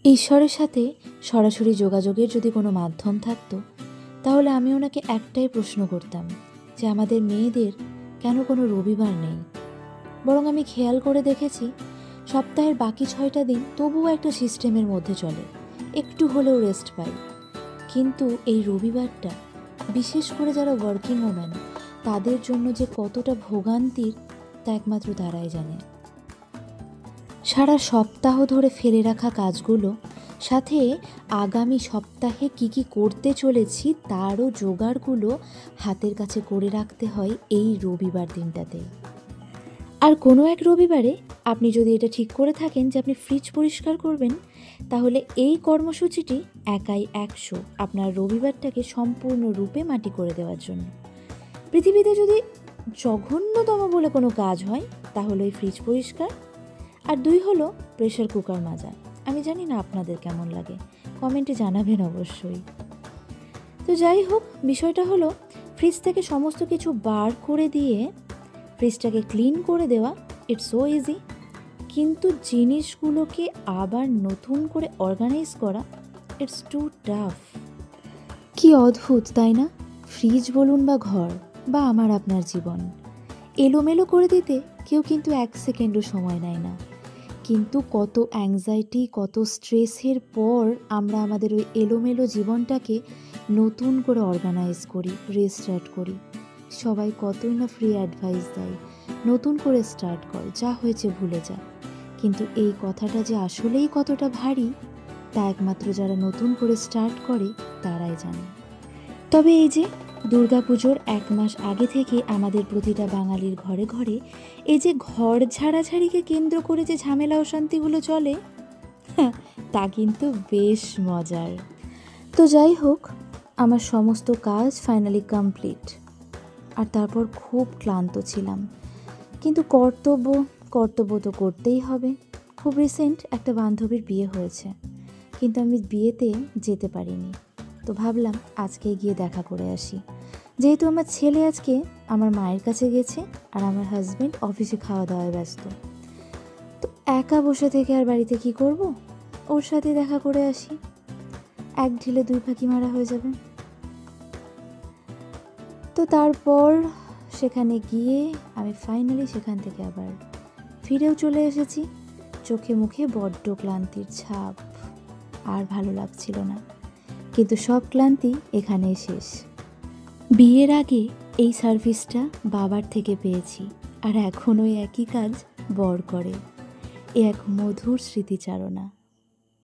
ঈশ্বরের সাথে সরাসরি যোগাযোগের যদি কোনো মাধ্যম থাকতো, তাহলে আমি ওনাকে একটাই প্রশ্ন করতাম যে আমাদের মেয়েদের কেন কোনো রবিবার নেই। বরং আমি খেয়াল করে দেখেছি সপ্তাহের বাকি 6টা দিন তবুও একটা সিস্টেমের মধ্যে চলে, একটু হলেও রেস্ট পাই। কিন্তু এই রবিবারটা, বিশেষ করে যারা ওয়ার্কিং ওম্যান, তাদের জন্য যে কতটা ভোগান্তির তা একমাত্র তারাই জানে। সারা সপ্তাহ ধরে ফেলে রাখা কাজগুলো, সাথে আগামী সপ্তাহে কি করতে চলেছি তারও জোগাড়গুলো হাতের কাছে করে রাখতে হয় এই রবিবার দিনটাতে। আর কোনো এক রবিবারে আপনি যদি এটা ঠিক করে থাকেন যে আপনি ফ্রিজ পরিষ্কার করবেন, তাহলে এই কর্মসূচিটি একাই 100 আপনার রবিবারটাকে সম্পূর্ণরূপে মাটি করে দেওয়ার জন্য। পৃথিবীতে যদি জঘন্যতম বলে কোনো কাজ হয়, তাহলে ওই ফ্রিজ পরিষ্কার। আর 2 হলো প্রেশার কুকার মাজা। আমি জানি না আপনাদের কেমন লাগে, কমেন্টে জানাবেন অবশ্যই। তো যাই হোক, বিষয়টা হলো ফ্রিজ থেকে সমস্ত কিছু বার করে দিয়ে ফ্রিজটাকে ক্লিন করে দেওয়া, ইটস সো ইজি। কিন্তু জিনিসগুলোকে আবার নতুন করে অর্গানাইজ করা, ইটস টু টাফ। কি অদ্ভুত, তাই না? ফ্রিজ বলুন বা ঘর বা আমার আপনার জীবন, এলোমেলো করে দিতে কেউ কিন্তু 1 সেকেন্ডও সময় নেয় না। কিন্তু কত অ্যাংজাইটি, কত স্ট্রেসের পর আমরা আমাদের ওই এলোমেলো জীবনটাকে নতুন করে অর্গানাইজ করি, রিস্টার্ট করি। সবাই কতই না ফ্রি অ্যাডভাইস দেয়, নতুন করে স্টার্ট কর, যা হয়েছে ভুলে যা। কিন্তু এই কথাটা যে আসলেই কতটা ভারী, তা একমাত্র যারা নতুন করে স্টার্ট করে তারাই জানে। তবে এই যে দুর্গাপুজোর 1 মাস আগে থেকে আমাদের প্রতিটা বাঙালির ঘরে ঘরে এই যে ঘর ঝাড়াঝাড়িকে কেন্দ্র করে যে ঝামেলা অশান্তিগুলো চলে, তা কিন্তু বেশ মজার। তো যাই হোক, আমার সমস্ত কাজ ফাইনালি কমপ্লিট। আর তারপর খুব ক্লান্ত ছিলাম, কিন্তু কর্তব্য তো করতেই হবে। খুব রিসেন্ট একটা বান্ধবীর বিয়ে হয়েছে, কিন্তু আমি বিয়েতে যেতে পারিনি। তো ভাবলাম আজকে গিয়ে দেখা করে আসি, যেহেতু আমার ছেলে আজকে আমার মায়ের কাছে গেছে আর আমার হাজব্যান্ড অফিসে খাওয়া দাওয়ায় ব্যস্ত। তো একা বসে থেকে আর বাড়িতে কি করব, ওর সাথে দেখা করে আসি, 1 ঢিলে 2 পাখি মারা হয়ে যাবে। তো তারপর সেখানে গিয়ে আমি ফাইনালি সেখান থেকে আবার ফিরেও চলে এসেছি। চোখে মুখে বড্ড ক্লান্তির ছাপ, আর ভালো লাগছিল না। কিন্তু সব ক্লান্তি এখানেই শেষ। বিয়ের আগে এই সার্ভিসটা বাবার থেকে পেয়েছি, আর এখন ওই একই কাজ বর করে। এ এক মধুর স্মৃতিচারণা।